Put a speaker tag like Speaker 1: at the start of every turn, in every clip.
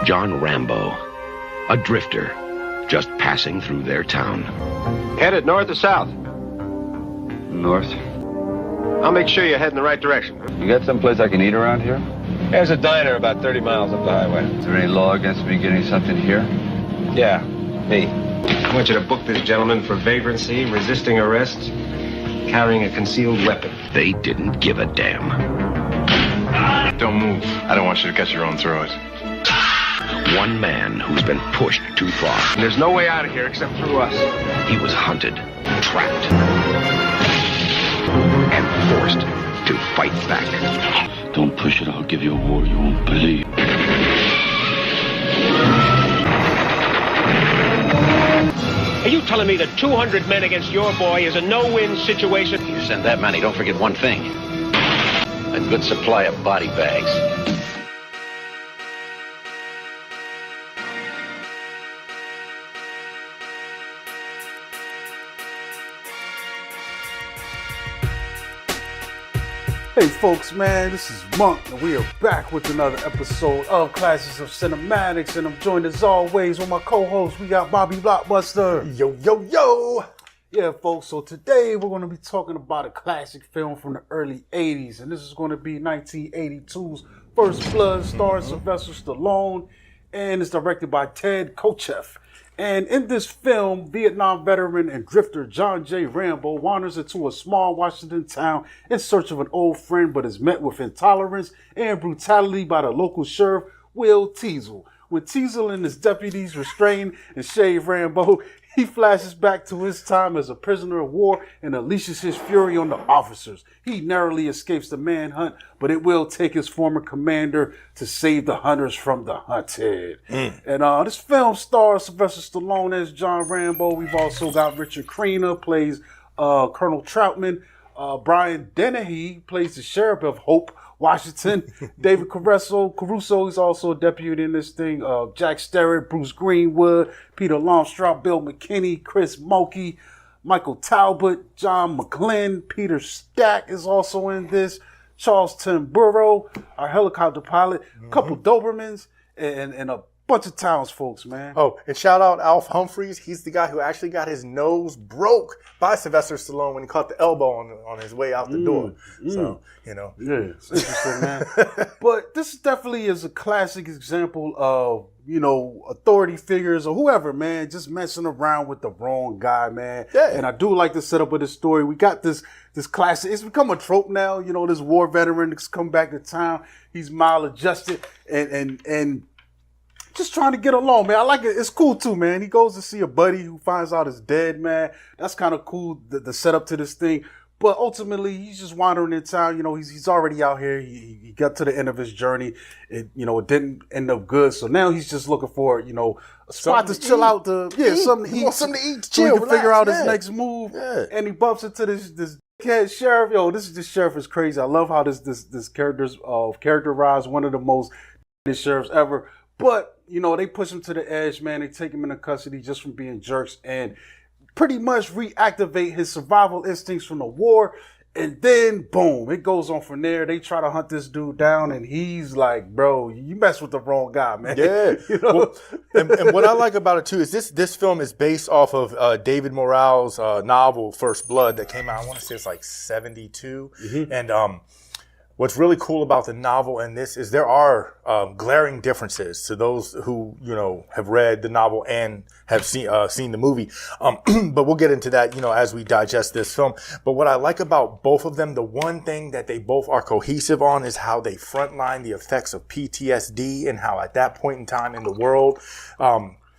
Speaker 1: John Rambo, a drifter, just passing through their town.
Speaker 2: Headed north or south?
Speaker 3: North.
Speaker 2: I'll make sure you head in the right direction.
Speaker 3: You got someplace I can eat around here?
Speaker 2: There's a diner about 30 miles up the highway.
Speaker 3: Is there any law against me getting something here?
Speaker 2: Yeah, me. I want you to book this gentleman for vagrancy, resisting arrest, carrying a concealed weapon.
Speaker 1: They didn't give a damn.
Speaker 4: Don't move. I don't want you to cut your own throat.
Speaker 1: One man who's been pushed too far.
Speaker 2: And there's no way out of here except through us.
Speaker 1: He was hunted, trapped, and forced to fight back.
Speaker 3: Don't push it. I'll give you a war you won't believe.
Speaker 5: Are you telling me that 200 men against your boy is a no-win situation?
Speaker 6: You send that many, don't forget one thing. A good supply of body bags.
Speaker 7: Hey folks, man, this is Monk, and we are back with another episode of Classics of Cinematics, and I'm joined as always with my co-host. We got Bobby Blockbuster.
Speaker 8: Yo, yo, yo!
Speaker 7: Yeah, folks, so today we're going to be talking about a classic film from the early 80s, and this is going to be 1982's First Blood, starring Sylvester Stallone, and it's directed by Ted Kotcheff. And in this film, Vietnam veteran and drifter John J. Rambo wanders into a small Washington town in search of an old friend, but is met with intolerance and brutality by the local sheriff, Will Teasle. When Teasle and his deputies restrain and shave Rambo, he flashes back to his time as a prisoner of war and unleashes his fury on the officers. He narrowly escapes the manhunt, but it will take his former commander to save the hunters from the hunted. And this film stars Sylvester Stallone as John Rambo. We've also got Richard Crenna plays Colonel Troutman. Brian Dennehy plays the sheriff of Hope, Washington. David Caruso is also a deputy in this thing. Jack Sterrett, Bruce Greenwood, Peter Longstrop, Bill McKinney, Chris Mulkey, Michael Talbot, John McGlynn, Peter Stack is also in this. Charles Timburo, our helicopter pilot, a couple Dobermans, and a bunch of townsfolk, man.
Speaker 8: Oh, and shout out Alf Humphreys. He's the guy who actually got his nose broke by Sylvester Stallone when he caught the elbow on his way out the door. So, you know.
Speaker 7: Yeah, it's interesting, man. But this definitely is a classic example of, you know, authority figures or whoever, man, just messing around with the wrong guy, man. Yeah. And I do like the setup of this story. We got this classic. It's become a trope now, you know, this war veteran that's come back to town. He's maladjusted and just trying to get along, man. I like it. It's cool too, man. He goes to see a buddy who finds out is dead, man. That's kind of cool, the setup to this thing. But ultimately, he's just wandering in town. You know, he's already out here. He got to the end of his journey. It didn't end up good. So now he's just looking for, you know, a spot to chill out. Something to eat.
Speaker 8: Something to eat,
Speaker 7: so
Speaker 8: chill,
Speaker 7: he can figure out
Speaker 8: relax,
Speaker 7: his next move.
Speaker 8: Yeah.
Speaker 7: And he bumps into this kid sheriff. Yo, this sheriff is crazy. I love how this character's characterized one of the most sheriffs ever. But, you know, they push him to the edge, man. They take him into custody just from being jerks and pretty much reactivate his survival instincts from the war. And then, boom, it goes on from there. They try to hunt this dude down, and he's like, bro, you messed with the wrong guy, man.
Speaker 8: Yeah.
Speaker 7: You know?
Speaker 8: Well, and what I like about it, too, is this film is based off of David Morale's novel, First Blood, that came out, I want to say it's like 72. Mm-hmm. And what's really cool about the novel and this is there are glaring differences to those who, you know, have read the novel and have seen the movie. But we'll get into that, you know, as we digest this film. But what I like about both of them, the one thing that they both are cohesive on is how they frontline the effects of PTSD and how at that point in time in the world,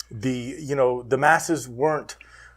Speaker 8: the masses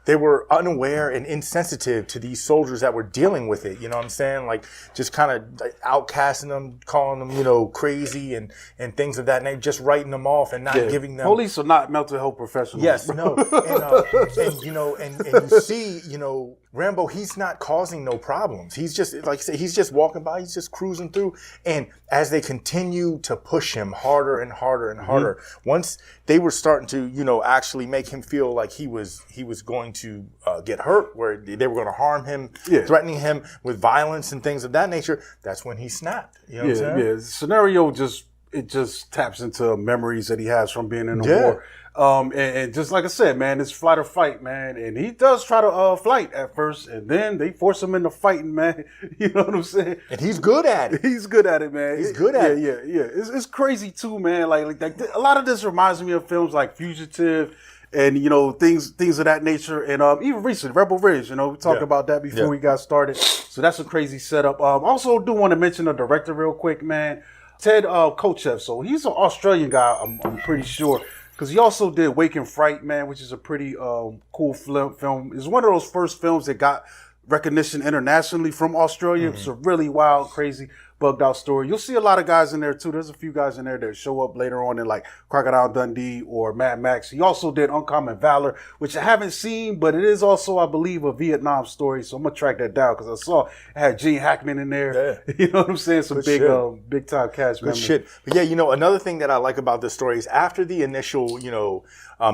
Speaker 8: they were unaware and insensitive to these soldiers that were dealing with it. You know what I'm saying? Like just kind of outcasting them, calling them, you know, crazy and things of that nature, just writing them off and not giving them.
Speaker 7: Police are not mental health professionals.
Speaker 8: Yes, no. And you know, and you see, you know, Rambo, he's not causing no problems. He's just, like I said, he's just walking by, he's just cruising through. And as they continue to push him harder and harder and harder, once they were starting to, you know, actually make him feel like he was going to get hurt, where they were going to harm him, threatening him with violence and things of that nature, that's when he snapped. You know what I'm saying?
Speaker 7: Yeah, the scenario just it just taps into memories that he has from being in the war. And just like I said, man, it's flight or fight, man. And he does try to fight at first, and then they force him into fighting, man. You know what I'm saying?
Speaker 8: And he's good at it.
Speaker 7: He's good at it, man.
Speaker 8: He's good at it.
Speaker 7: Yeah. It's crazy too, man. Like a lot of this reminds me of films like Fugitive and, you know, things of that nature. And even recently, Rebel Ridge, you know, we talked about that before we got started. So that's a crazy setup. Also do want to mention the director real quick, man. Ted Kochev. So he's an Australian guy, I'm pretty sure. Because he also did Wake and Fright, man, which is a pretty cool film. It's one of those first films that got recognition internationally from Australia. It's a really wild, crazy, bugged out story. You'll see a lot of guys in there, too. There's a few guys in there that show up later on in, like, Crocodile Dundee or Mad Max. He also did Uncommon Valor, which I haven't seen, but it is also, I believe, a Vietnam story. So I'm going to track that down because I saw it had Gene Hackman in there. Yeah. You know what I'm saying? Some big time cast members.
Speaker 8: Good shit. But yeah, you know, another thing that I like about this story is after the initial, you know,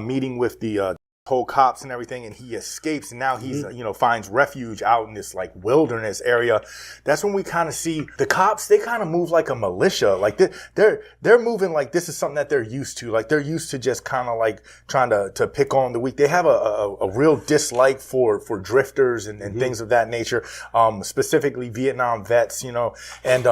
Speaker 8: meeting with the whole cops and everything, and he escapes, and now he's you know, finds refuge out in this like wilderness area. That's when we kind of see the cops. They kind of move like a militia. Like they're moving like this is something that they're used to. Like they're used to just kind of like trying to pick on the weak. They have a real dislike for drifters and things of that nature. Specifically Vietnam vets, you know. And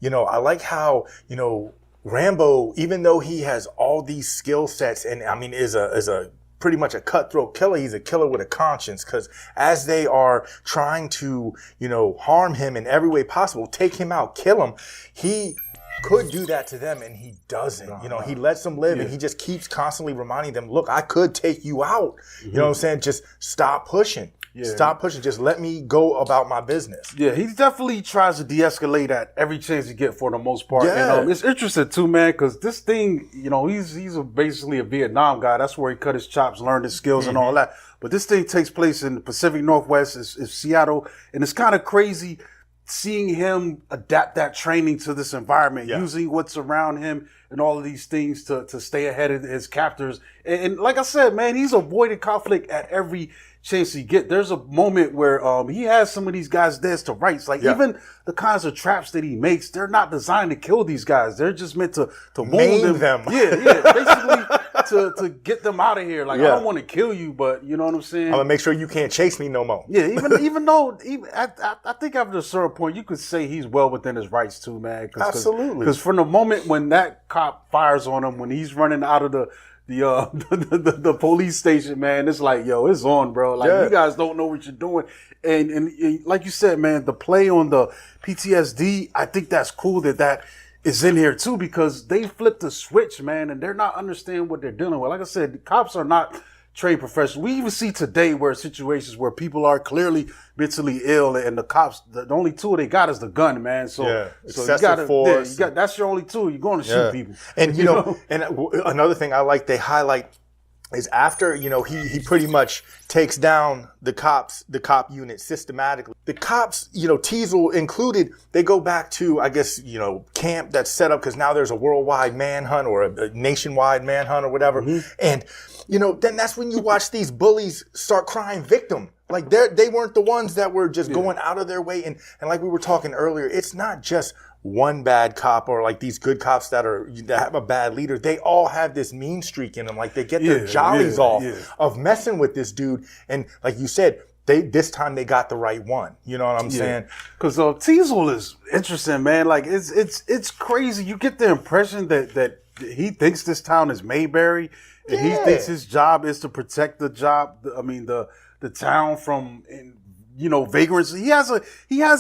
Speaker 8: you know, I like how, you know, Rambo, even though he has all these skill sets, and I mean is a pretty much a cutthroat killer. He's a killer with a conscience, because as they are trying to, you know, harm him in every way possible, take him out, kill him, he could do that to them, and he doesn't. You know, he lets them live, and he just keeps constantly reminding them, look, I could take you out. You know what I'm saying? Just stop pushing. Stop pushing. Just let me go about my business. Yeah, he definitely tries to de-escalate at every chance he get for the most part.
Speaker 7: Yeah. And it's interesting too, man, because this thing, you know, he's basically a Vietnam guy. That's where he cut his chops, learned his skills and all that. But this thing takes place in the Pacific Northwest. It's Seattle. And it's kind of crazy seeing him adapt that training to this environment, using what's around him and all of these things to stay ahead of his captors. And like I said, man, he's avoided conflict at every chance he get. There's a moment where he has some of these guys dead to rights. Like even the kinds of traps that he makes, they're not designed to kill these guys. They're just meant to wound them. Basically to get them out of here. Like I don't want to kill you, but you know what I'm saying?
Speaker 8: I'm gonna make sure you can't chase me no more.
Speaker 7: Even though I think after a certain point you could say he's well within his rights too, man.
Speaker 8: Absolutely.
Speaker 7: Because from the moment when that cop fires on him, when he's running out of the police station, man, it's like, yo, it's on, bro. Like you guys don't know what you're doing. And like you said, man, the play on the PTSD, I think that's cool that is in here too, because they flipped the switch, man, and they're not understanding what they're dealing with. Like I said, the cops are not trained professionals. We even see today where situations where people are clearly mentally ill, and the cops, the only tool they got is the gun, man. So
Speaker 8: excessive force.
Speaker 7: That's your only tool. You're going to shoot people.
Speaker 8: And you know, and another thing I like, they highlight is after, you know, he pretty much takes down the cop unit systematically. The cops, you know, Teasle included, they go back to, I guess, you know, camp that's set up because now there's a worldwide manhunt or a nationwide manhunt or whatever. And, you know, then that's when you watch these bullies start crying victim. Like they weren't the ones that were just going out of their way. And like we were talking earlier, it's not just one bad cop or like these good cops that have a bad leader. They all have this mean streak in them. Like they get their jollies off of messing with this dude. And like you said, this time they got the right one. You know what I'm saying?
Speaker 7: Because Teasle is interesting, man. Like it's crazy. You get the impression that he thinks this town is Mayberry, and he thinks his job is to protect the town from, you know, vagrants. He has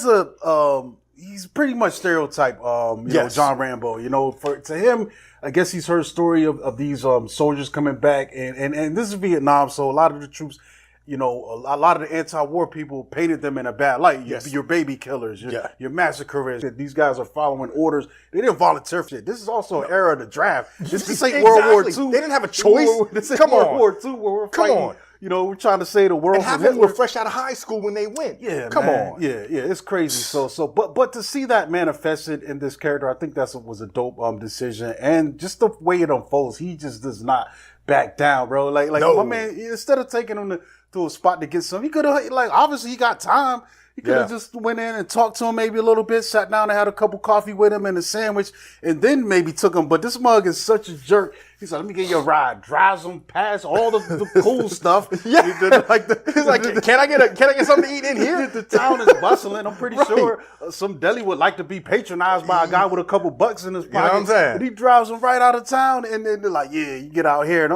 Speaker 7: a he's pretty much stereotype, you know, John Rambo. You know, to him, I guess he's heard a story of these soldiers coming back, and this is Vietnam, so a lot of the troops, you know, a lot of the anti-war people painted them in a bad light. Your baby killers, your massacrers. These guys are following orders. They didn't volunteer for shit. This is also an era of the draft. This ain't World War II.
Speaker 8: They didn't have a choice.
Speaker 7: This ain't World War II where we're fighting. You know, we're trying to say the world.
Speaker 8: And half of them were fresh out of high school when they went. Come on.
Speaker 7: Yeah, it's crazy. But to see that manifested in this character, I think was a dope decision. And just the way it unfolds, he just does not back down, bro. Like my man, instead of taking him to a spot to get some, he could have, like, obviously he got time. He could have just went in and talked to him maybe a little bit, sat down and had a cup of coffee with him and a sandwich, and then maybe took him. But this mug is such a jerk. He's like, let me get you a ride. Drives him past all the cool stuff.
Speaker 8: Yeah. He's like, can I get something to eat in here?
Speaker 7: The town is bustling. I'm pretty sure some deli would like to be patronized by a guy with a couple bucks in his pocket.
Speaker 8: You know what I'm saying?
Speaker 7: But he drives him right out of town, and then they're like, yeah, you get out here. And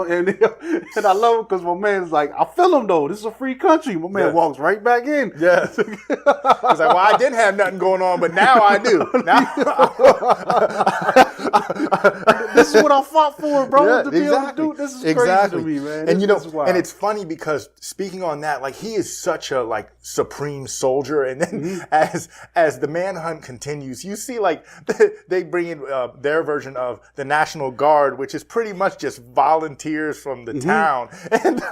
Speaker 7: I love it because my man's like, I feel him though. This is a free country. My man walks right back in.
Speaker 8: Yeah. He's like, well, I didn't have nothing going on, but now I do.
Speaker 7: This is what I fought for, bro.
Speaker 8: Yeah,
Speaker 7: to be able to do. This is crazy to me, man.
Speaker 8: And and it's funny because speaking on that, like he is such a like supreme soldier. And then as the manhunt continues, you see like they bring in their version of the National Guard, which is pretty much just volunteers from the town. And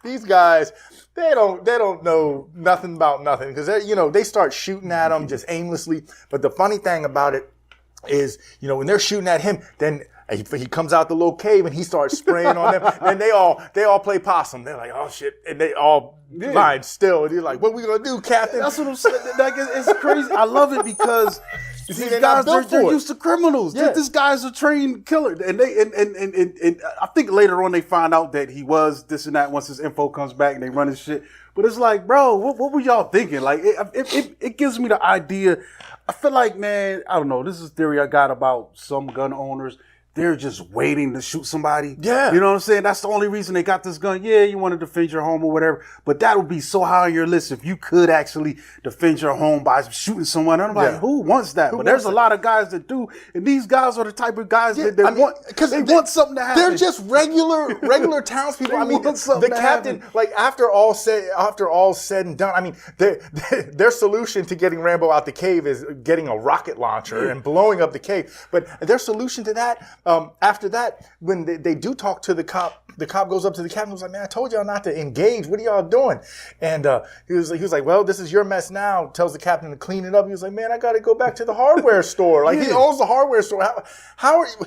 Speaker 8: these guys, they don't know nothing about nothing because they start shooting at them just aimlessly. But the funny thing about it is, when they're shooting at him, then he comes out the little cave and he starts spraying on them. And they all play possum. They're like, oh shit, and they all lying still. And you're like, what are we gonna do, Captain?
Speaker 7: That's what I'm saying. Like, it's crazy. I love it because these guys they're used to criminals.
Speaker 8: Yeah.
Speaker 7: This guy's a trained killer, and I think later on they find out that he was this and that once his info comes back and they run his shit. But it's like, bro, what were y'all thinking? Like, it gives me the idea. I feel like, man, I don't know. This is a theory I got about some gun owners. They're just waiting to shoot somebody.
Speaker 8: Yeah.
Speaker 7: You know what I'm saying? That's the only reason they got this gun. Yeah, you want to defend your home or whatever. But that would be so high on your list if you could actually defend your home by shooting someone. I'm like, who wants that? But there's a lot of guys that do. And these guys are the type of guys that want, because they want something to happen.
Speaker 8: They're just regular townspeople. I mean, the captain, like after all said and done, I mean, their solution to getting Rambo out the cave is getting a rocket launcher and blowing up the cave. But their solution to that, after that, when they do talk to the cop goes up to the captain and was like, man, I told y'all not to engage. What are y'all doing? And he was like, well, this is your mess now. Tells the captain to clean it up. He was like, man, I got to go back to the hardware store. Like, he owns the hardware store. How are you?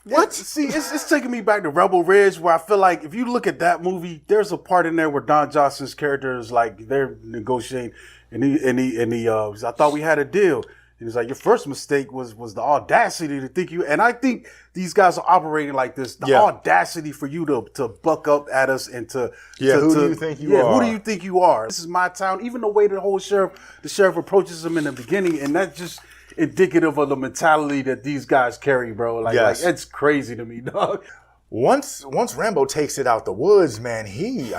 Speaker 7: What? See, it's taking me back to Rebel Ridge, where I feel like if you look at that movie, there's a part in there where Don Johnson's character is like, they're negotiating, and he I thought we had a deal. He was like, your first mistake was the audacity to think you, and I think these guys are operating like this, the audacity for you to buck up at us and to
Speaker 8: who do you think you are?
Speaker 7: Who do you think you are? This is my town. Even the way the sheriff approaches him in the beginning, and that's just indicative of the mentality that these guys carry, bro. Like it's crazy to me, dog.
Speaker 8: Once Rambo takes it out the woods, man, he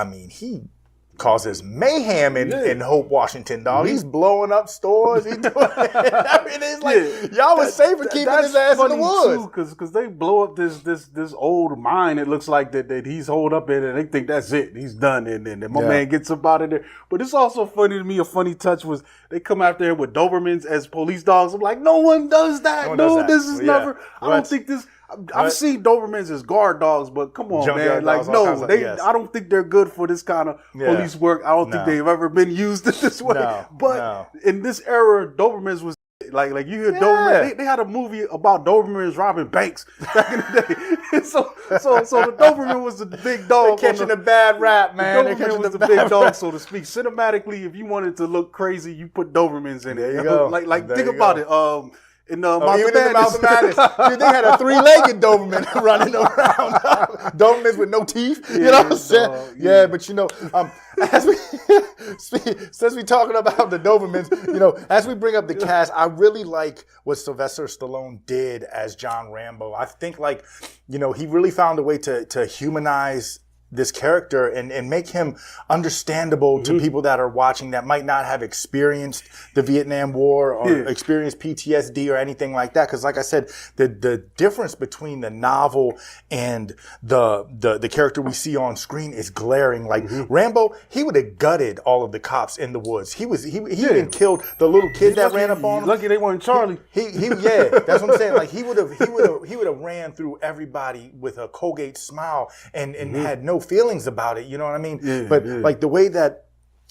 Speaker 8: causes mayhem in Hope, Washington, dog. He's blowing up stores. He's doing I mean, it's like y'all was safer keeping his ass in the woods.
Speaker 7: Because they blow up this old mine. It looks like that he's holed up in, and they think that's it. He's done, and then my man gets up out of there. But it's also funny to me. A funny touch was they come after him with Dobermans as police dogs. I'm like, no one does that. This is never. I don't think this. I've seen Dobermans as guard dogs, but come on, man. Like, no, I don't think they're good for this kind of police work. I don't think they've ever been used this way. In this era, Dobermans was like you hear Dobermans. They had a movie about Dobermans robbing banks back in the day. so the Doberman was the big dog.
Speaker 8: They're catching a bad rap, man.
Speaker 7: The Doberman was the big dog, so to speak. Cinematically, if you wanted to look crazy, you put Dobermans in it.
Speaker 8: There you go.
Speaker 7: Like think about it. In Mouth
Speaker 8: of Madness. Dude, they had a 3-legged Doberman running around. Dobermans with no teeth. You know what I'm saying? Yeah, but since we talking about the Dobermans, as we bring up the cast, I really like what Sylvester Stallone did as John Rambo. I think he really found a way to humanize this character and make him understandable to people that are watching that might not have experienced the Vietnam War or experienced PTSD or anything like that. Because like I said, the difference between the novel and the character we see on screen is glaring. Like Rambo, he would have gutted all of the cops in the woods. He even killed the little kid that ran up on him.
Speaker 7: Lucky they weren't Charlie.
Speaker 8: That's what I'm saying. Like he would have ran through everybody with a Colgate smile and had no feelings about it, you know what I mean? Like the way that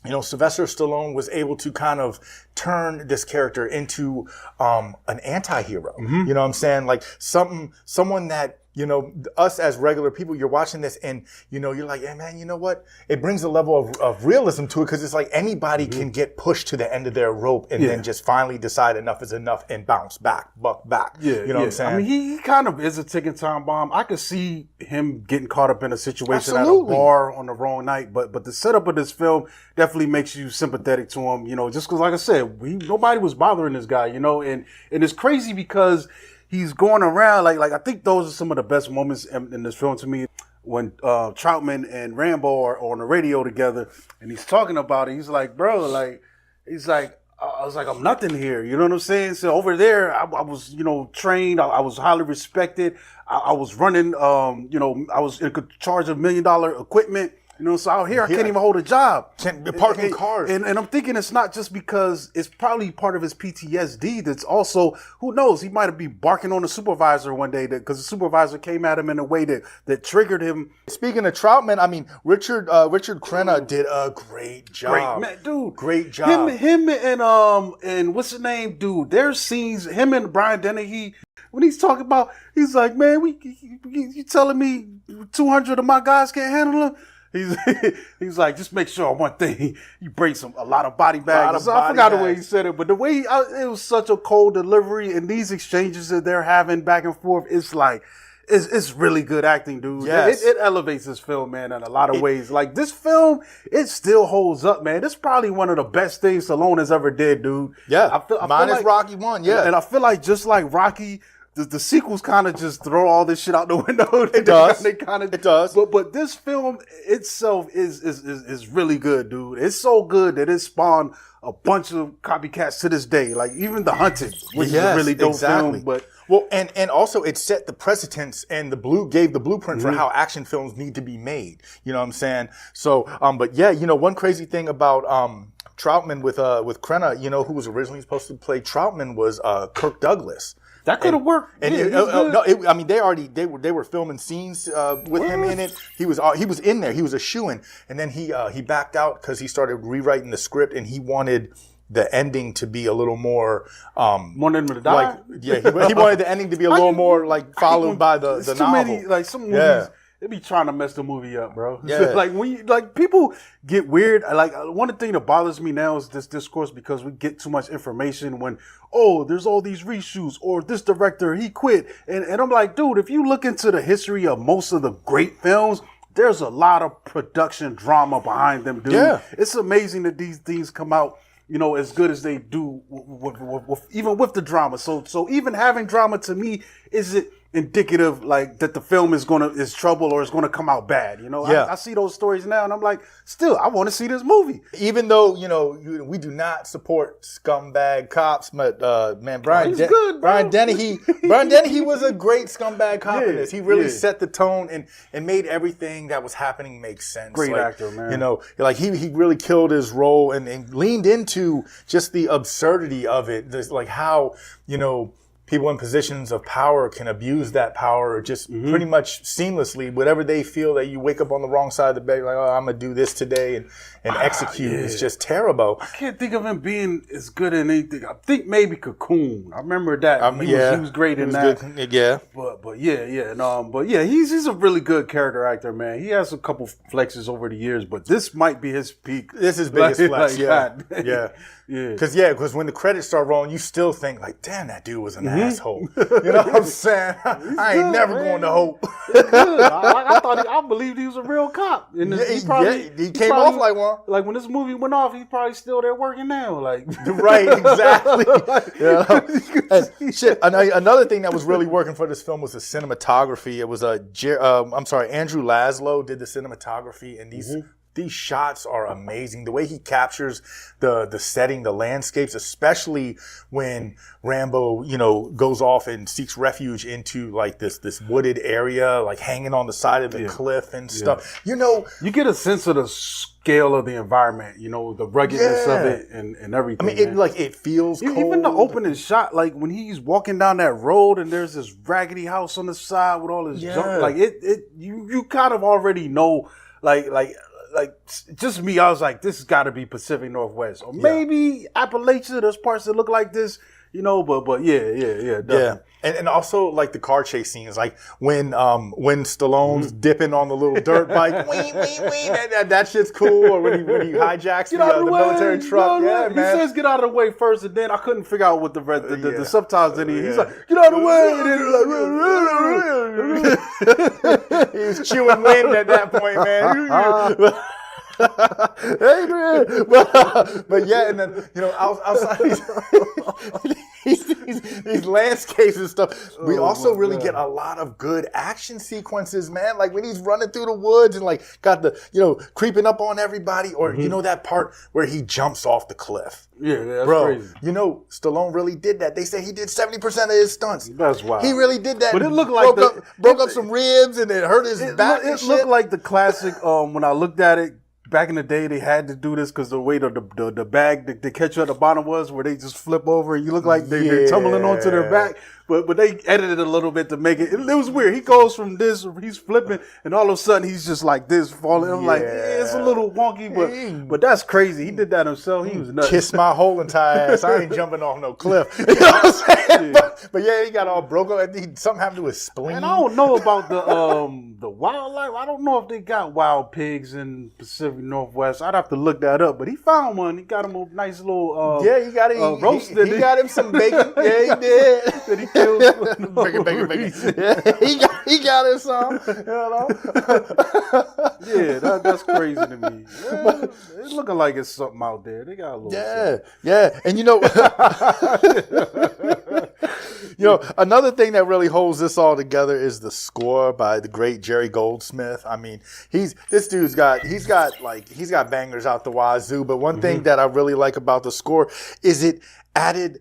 Speaker 8: Sylvester Stallone was able to kind of turn this character into an anti-hero. You know what I'm saying? Like someone that you know, us as regular people, you're watching this and, you know, you're like, hey, man, you know what? It brings a level of realism to it because it's like anybody can get pushed to the end of their rope and then just finally decide enough is enough and bounce back, buck back. You know what I'm saying?
Speaker 7: I mean, he kind of is a ticking time bomb. I could see him getting caught up in a situation at a bar on the wrong night, but the setup of this film definitely makes you sympathetic to him, you know, just because, like I said, nobody was bothering this guy, you know, and it's crazy because he's going around like I think those are some of the best moments in this film to me when Troutman and Rambo are on the radio together and he's talking about it. He's like, bro, like he's like, I was like, I'm nothing here. You know what I'm saying? So over there, I was, you know, trained. I was highly respected. I was running, you know, I was in charge of $1 million equipment. You know, so out here, I can't even hold a job.
Speaker 8: Can't be parking cars.
Speaker 7: And I'm thinking it's not just because it's probably part of his PTSD. That's also, who knows, he might be barking on the supervisor one day because the supervisor came at him in a way that triggered him.
Speaker 8: Speaking of Troutman, I mean, Richard Crenna did a great job.
Speaker 7: Great, man, dude.
Speaker 8: Great job.
Speaker 7: Him and what's his name, dude? There's scenes, him and Brian Dennehy, when he's talking about, he's like, man, you telling me 200 of my guys can't handle him? He's like, just make sure one thing, you bring a lot of body bags. I forgot the way he said it, but the way it was such a cold delivery, and these exchanges that they're having back and forth, it's like, it's really good acting, dude.
Speaker 8: Yes.
Speaker 7: It elevates this film, man, in a lot of ways. Like, this film, it still holds up, man. This is probably one of the best things Stallone has ever did, dude.
Speaker 8: Yeah,
Speaker 7: I feel
Speaker 8: minus
Speaker 7: like,
Speaker 8: Rocky 1, yeah.
Speaker 7: And I feel like just like Rocky, the sequels kind of just throw all this shit out the window.
Speaker 8: It does.
Speaker 7: It does. But this film itself is really good, dude. It's so good that it spawned a bunch of copycats to this day. Like even The Hunted, which is a really dope film. But
Speaker 8: well, and also it set the precedence and gave the blueprint for how action films need to be made. You know what I'm saying? So, but yeah, you know, one crazy thing about Troutman with Crenna, you know, who was originally supposed to play Troutman was Kirk Douglas.
Speaker 7: That could have worked.
Speaker 8: And I mean, they were filming scenes with him in it. He was in there. He was a shoo-in, and then he backed out because he started rewriting the script, and he wanted the ending to be a little more.
Speaker 7: Wanted him to die.
Speaker 8: Like, yeah, he wanted the ending to be a little more like followed by the novel.
Speaker 7: Many, like some movies. They be trying to mess the movie up, bro.
Speaker 8: Yeah.
Speaker 7: Like when people get weird. Like one thing that bothers me now is this discourse because we get too much information when, there's all these reshoots or this director, he quit. And I'm like, dude, if you look into the history of most of the great films, there's a lot of production drama behind them, dude. Yeah. It's amazing that these things come out, you know, as good as they do even with the drama. So even having drama to me isn't indicative like that the film is trouble or is gonna come out bad. You know, I see those stories now and I'm like, still, I want to see this movie.
Speaker 8: Even though, you know, we do not support scumbag cops, but man, Brian Dennehy was a great scumbag cop in this. He really set the tone and made everything that was happening make sense.
Speaker 7: Great actor, man.
Speaker 8: You know, like he really killed his role and leaned into just the absurdity of it. There's like how, you know, people in positions of power can abuse that power just pretty much seamlessly. Whatever they feel that you wake up on the wrong side of the bed, like, I'm going to do this today and execute. It's just terrible.
Speaker 7: I can't think of him being as good in anything. I think maybe Cocoon. I remember that. He was great in that.
Speaker 8: Good. Yeah.
Speaker 7: But he's a really good character actor, man. He has a couple flexes over the years, but this might be his peak.
Speaker 8: This is his biggest flex, Because when the credits start rolling, you still think like, damn, that dude was an asshole. You know what I'm saying? I ain't never going to hope.
Speaker 7: I believed he was a real cop. And
Speaker 8: he came off like one.
Speaker 7: Like when this movie went off, he's probably still there working now. Like
Speaker 8: right, exactly. Shit. Another thing that was really working for this film was the cinematography. It was Andrew Laszlo did the cinematography, and these shots are amazing. The way he captures the setting, the landscapes, especially when Rambo, you know, goes off and seeks refuge into like this wooded area, like hanging on the side of the cliff and stuff. You know,
Speaker 7: you get a sense of the scale of the environment, you know, the ruggedness of it and everything.
Speaker 8: I mean, it feels cold.
Speaker 7: Even the opening shot, like when he's walking down that road and there's this raggedy house on the side with all this junk, like you kind of already know, like just me, I was like, this has got to be Pacific Northwest or maybe Appalachia. There's parts that look like this, But yeah, definitely.
Speaker 8: Yeah, and also like the car chase scenes, like when Stallone's dipping on the little dirt bike, wee, that shit's cool. Or when he hijacks the military truck, yeah,
Speaker 7: He
Speaker 8: man.
Speaker 7: says get out of the way first, and then I couldn't figure out what the subtitles in here. He's like, get out of the way, and then he's like,
Speaker 8: He was chewing wind at that point, man. Adrian, but yeah, and then outside these landscapes and stuff, we also really get a lot of good action sequences, man. Like when he's running through the woods and like got the creeping up on everybody, or that part where he jumps off the cliff.
Speaker 7: Yeah, that's
Speaker 8: bro,
Speaker 7: crazy.
Speaker 8: Stallone really did that. They say he did 70% of his stunts.
Speaker 7: That's wild.
Speaker 8: He really did that.
Speaker 7: But it looked like
Speaker 8: broke up some ribs and it hurt his back.
Speaker 7: It looked like the classic. When I looked at it. Back in the day, they had to do this because the way the bag, the catcher at the bottom was, where they just flip over and you look like they're tumbling onto their back. But they edited it a little bit to make it. It was weird. He goes from this, he's flipping, and all of a sudden he's just like this falling. I'm like, it's a little wonky, but that's crazy. He did that himself. He was nuts.
Speaker 8: Kiss my whole entire ass. I ain't jumping off no cliff. You know what I'm saying?
Speaker 7: Yeah.
Speaker 8: But yeah, he got all broke up. Something happened to his spleen.
Speaker 7: And I don't know about the wildlife. I don't know if they got wild pigs in Pacific Northwest. I'd have to look that up. But he found one. He got him a nice little
Speaker 8: he got it.
Speaker 7: Roasted.
Speaker 8: He got him some bacon. Yeah, he did.
Speaker 7: That he killed.
Speaker 8: Bacon. Yeah, he got him some.
Speaker 7: Yeah, that's crazy to me. Yeah, it's looking like it's something out there. They got a little.
Speaker 8: Yeah, and another thing that really holds this all together is the score by the great Jerry Goldsmith. I mean, he's got bangers out the wazoo. But one thing that I really like about the score is it added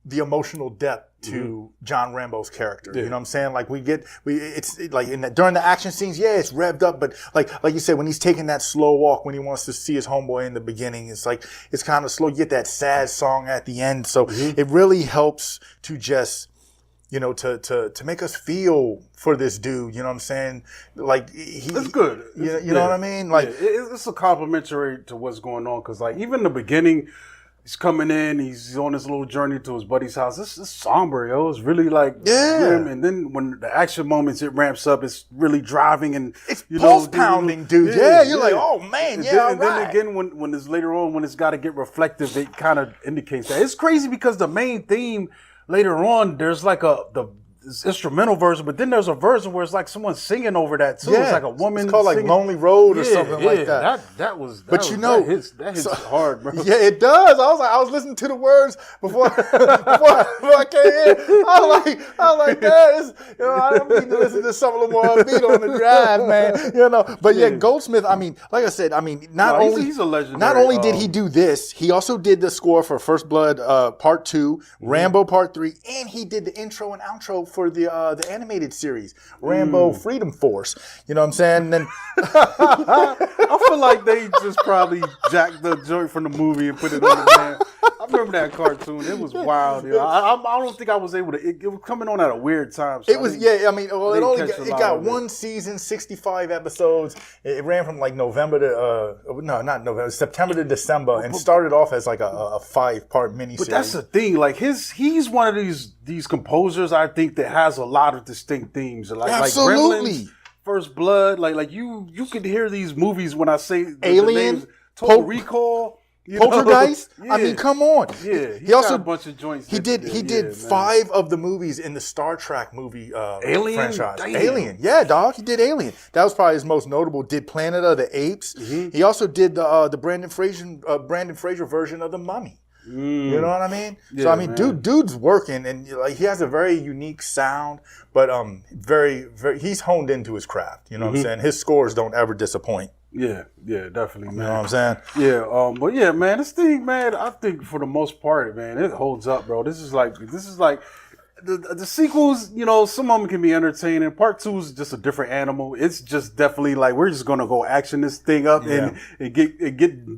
Speaker 8: the emotional depth to John Rambo's character. Yeah. You know what I'm saying? Like it's like during the action scenes, it's revved up, but like you said, when he's taking that slow walk, when he wants to see his homeboy in the beginning, it's kind of slow. You get that sad song at the end. So it really helps to just, to make us feel for this dude. You know what I'm saying? Like
Speaker 7: it's good.
Speaker 8: You know what I mean? Like
Speaker 7: it's a complimentary to what's going on. Cause like even in the beginning, he's coming in, he's on this little journey to his buddy's house. It's somber, yo. It's really like grim. And then when the action moments, it ramps up. It's really driving and
Speaker 8: it's pulse pounding, dude. Yeah, you're like, oh man,
Speaker 7: then again, when it's later on, when it's got to get reflective, it kind of indicates that. It's crazy because the main theme later on, there's like the instrumental version, but then there's a version where it's like someone singing over that too. It's like a woman.
Speaker 8: It's called
Speaker 7: singing.
Speaker 8: like Lonely Road or something like that.
Speaker 7: That was
Speaker 8: that
Speaker 7: hits hard, bro.
Speaker 8: Yeah, it does. I was listening to the words before I came in. I was like, man, I don't need to listen to something a little more upbeat on the drive, man. But Goldsmith. I mean, like I said,
Speaker 7: he's a legendary.
Speaker 8: Not only did he do this, he also did the score for First Blood Part 2, Rambo Part 3, and he did the intro and outro for the animated series, Rambo Freedom Force. You know what I'm saying? And then
Speaker 7: I feel like they just probably jacked the joint from the movie and put it on the man. I remember that cartoon. It was wild. I don't think I was able to. It was coming on at a weird time. So
Speaker 8: it got one season, 65 episodes. It ran from like September to December, and started off as like a 5-part miniseries.
Speaker 7: But that's the thing. Like he's one of these composers, I think, that has a lot of distinct themes.
Speaker 8: Absolutely.
Speaker 7: Like Gremlins, First Blood, like you could hear these movies when I say
Speaker 8: Alien,
Speaker 7: Total Recall.
Speaker 8: Poltergeist. I mean, come on.
Speaker 7: Yeah, he also got a bunch of joints.
Speaker 8: He did 5 of the movies in the Star Trek movie
Speaker 7: Alien
Speaker 8: franchise.
Speaker 7: Damn.
Speaker 8: Alien, yeah, dog. He did Alien. That was probably his most notable. Did Planet of the Apes. He also did the Brandon Fraser version of The Mummy. You know what I mean?
Speaker 7: Yeah,
Speaker 8: so I mean, dude's working, and like he has a very unique sound, but very, very, he's honed into his craft. You know what I'm saying? His scores don't ever disappoint.
Speaker 7: Yeah, definitely, man.
Speaker 8: You know what I'm saying?
Speaker 7: Yeah, but yeah, man, this thing, man, I think for the most part, man, it holds up, bro. This is like the sequels, some of them can be entertaining. Part 2 is just a different animal. It's just definitely like we're just gonna go action this thing up and get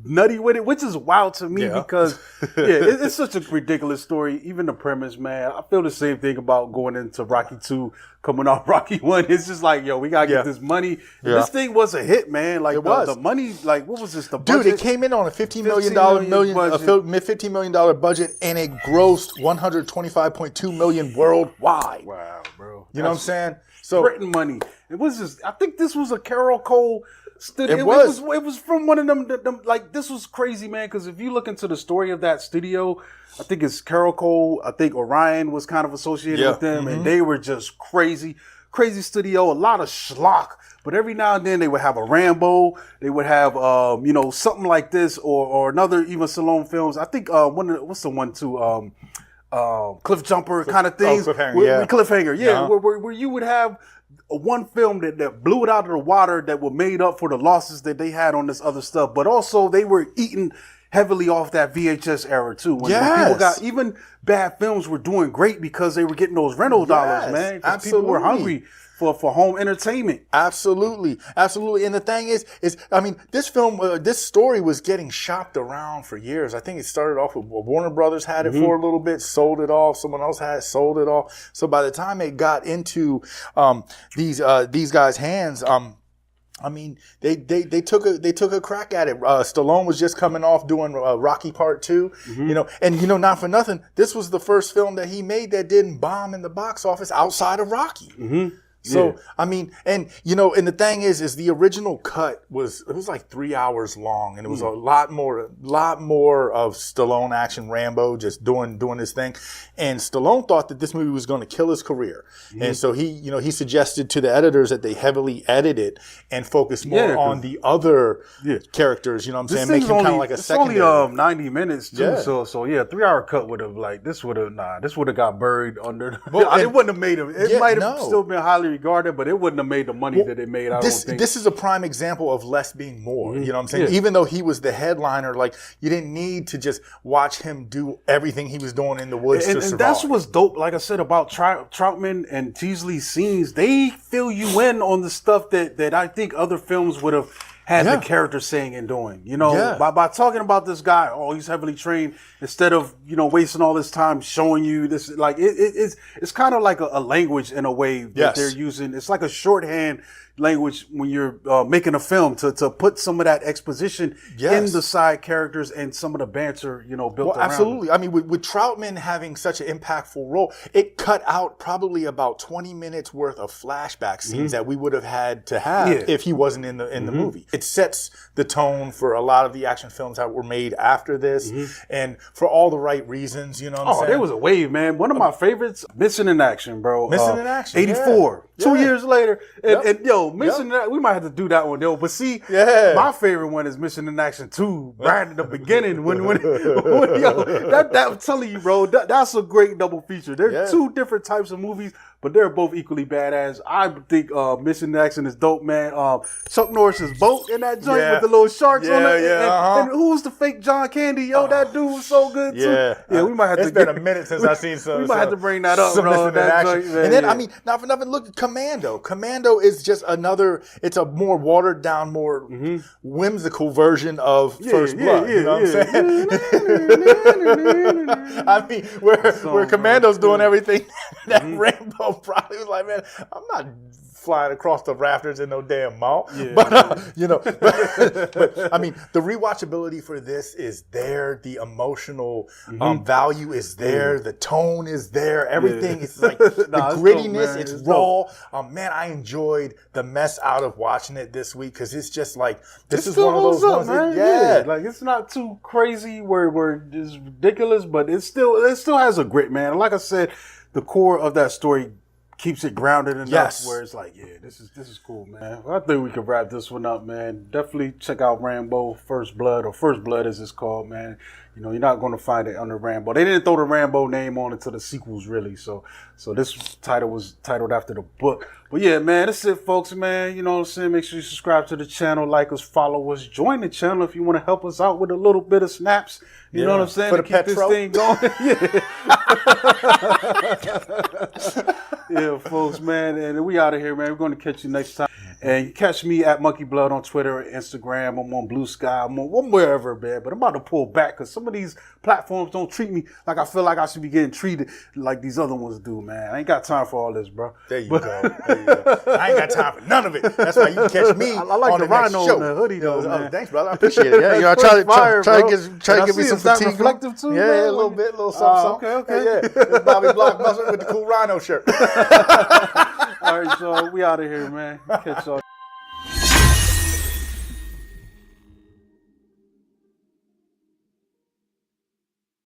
Speaker 7: nutty with it, which is wild to me because it's such a ridiculous story. Even the premise, man. I feel the same thing about going into Rocky 2 coming off Rocky 1. It's just like, yo, we gotta get this money.
Speaker 8: Yeah.
Speaker 7: This thing was a hit, man. Like the money, like what was this? The budget?
Speaker 8: Dude, it came in on a $15 million budget, and it grossed $125.2 million worldwide.
Speaker 7: Wow, bro.
Speaker 8: You know what I'm saying? So
Speaker 7: Britain money. It was just. I think this was a Carol Cole studio.
Speaker 8: It was
Speaker 7: from one of them. Like this was crazy, man. Because if you look into the story of that studio, I think it's Carol Cole. I think Orion was kind of associated with them, and they were just crazy studio. A lot of schlock. But every now and then they would have a Rambo. They would have, something like this or another even Stallone films. I think what's the one too? Cliff Jumper kind of things. Cliffhanger, yeah. Where you would have one film that blew it out of the water that were made up for the losses that they had on this other stuff. But also they were eating heavily off that VHS era too. When people got, even bad films were doing great because they were getting those rental dollars, man. Because people were hungry for home entertainment. Absolutely.
Speaker 8: And the thing is I mean, this film, this story was getting shopped around for years. I think it started off with Warner Brothers had it for a little bit, sold it off. Someone else had it, sold it off. So by the time it got into these guys' hands, I mean, they took a crack at it. Stallone was just coming off doing Rocky Part 2, not for nothing. This was the first film that he made that didn't bomb in the box office outside of Rocky. So, I mean, and the thing is the original cut was like 3 hours long, and it was a lot more of Stallone action, Rambo just doing his thing. And Stallone thought that this movie was going to kill his career. And so he suggested to the editors that they heavily edit it and focus more on the other characters, you know what I'm saying? Make him kind of like a secondary.
Speaker 7: It's only 90 minutes too. So 3-hour cut would have this would have got buried under it wouldn't have made him. It might have still been highly regarded, but it wouldn't have made the money that it made. I don't think. This
Speaker 8: is a prime example of less being more. You know what I'm saying? Even though he was the headliner, like you didn't need to just watch him do everything he was doing in the woods to survive.
Speaker 7: And that's what's dope. Like I said about Troutman and Teasle's scenes, they fill you in on the stuff that I think other films would have had the character saying and doing. By talking about this guy, he's heavily trained, instead of wasting all this time showing you this. Like it's kind of like a language in a way that they're using. It's like a shorthand language when you're making a film to put some of that exposition in the side characters and some of the banter built around.
Speaker 8: Absolutely. I mean, with Troutman having such an impactful role, it cut out probably about 20 minutes worth of flashback scenes that we would have had to have if he wasn't in the movie. It sets the tone for a lot of the action films that were made after this, and for all the right reasons. You know what I'm saying?
Speaker 7: There was a wave, man. One of my favorites, Missing in Action, bro.
Speaker 8: Missing in Action,
Speaker 7: 84. 2 years later, and Missing in Action, we might have to do that one, though. But see, my favorite one is Missing in Action 2, right at the beginning. when I'm telling you, bro, that's a great double feature. There's two different types of movies, but they're both equally badass. I think Missing in Action is dope, man. Chuck Norris's boat in that joint with the little sharks on it. And who was the fake John Candy? That dude was so good, too. Yeah, we might have
Speaker 8: It's been a minute since I've seen some.
Speaker 7: We might have to bring that up, bro. That joint, man,
Speaker 8: and then, I mean, not for nothing, look at Commando. Commando is just it's a more watered down, more whimsical version of First Blood. You know what I'm saying? I mean, where Commando's doing everything that Rambo probably was like, man, I'm not flying across the rafters in no damn mall. But I mean, the rewatchability for this is there. The emotional value is there. The tone is there. Everything is like the grittiness. It's raw. Man, I enjoyed the mess out of watching it this week because it's just like this is one of those ones.
Speaker 7: Like it's not too crazy where it's ridiculous, but it still has a grit, man. And like I said, the core of that story keeps it grounded enough where it's like, this is cool, man. Well, I think we can wrap this one up, man. Definitely check out Rambo First Blood, or First Blood as it's called, man. You're not going to find it under Rambo. They didn't throw the Rambo name on until the sequels, really. So this title was titled after the book. But yeah, man, that's it, folks, man. You know what I'm saying? Make sure you subscribe to the channel, like us, follow us, join the channel if you want to help us out with a little bit of snaps. You know what I'm saying?
Speaker 8: For the
Speaker 7: keep this thing going. Yeah, folks, man. And we out of here, man. We're going to catch you next time. And you catch me at Monkey Blood on Twitter and Instagram. I'm on Blue Sky. I'm wherever, man. But I'm about to pull back because some of these platforms don't treat me like I feel like I should be getting treated like these other ones do, man. I ain't got time for all this, bro.
Speaker 8: There you go. There you go. I ain't got time for none of it. That's why you can catch me
Speaker 7: I like
Speaker 8: on
Speaker 7: the
Speaker 8: the next
Speaker 7: rhino
Speaker 8: show.
Speaker 7: and the hoodie, though, man.
Speaker 8: Thanks, brother. I appreciate it. Yeah, I try to give me some
Speaker 7: fatigue.
Speaker 8: fatigue.
Speaker 7: Reflective too,
Speaker 8: Yeah,
Speaker 7: man?
Speaker 8: a little bit, a little something.
Speaker 7: Okay.
Speaker 8: Yeah. It's Bobby Blockbuster with the cool rhino shirt.
Speaker 7: All right, so we out of here, man. Catch y'all.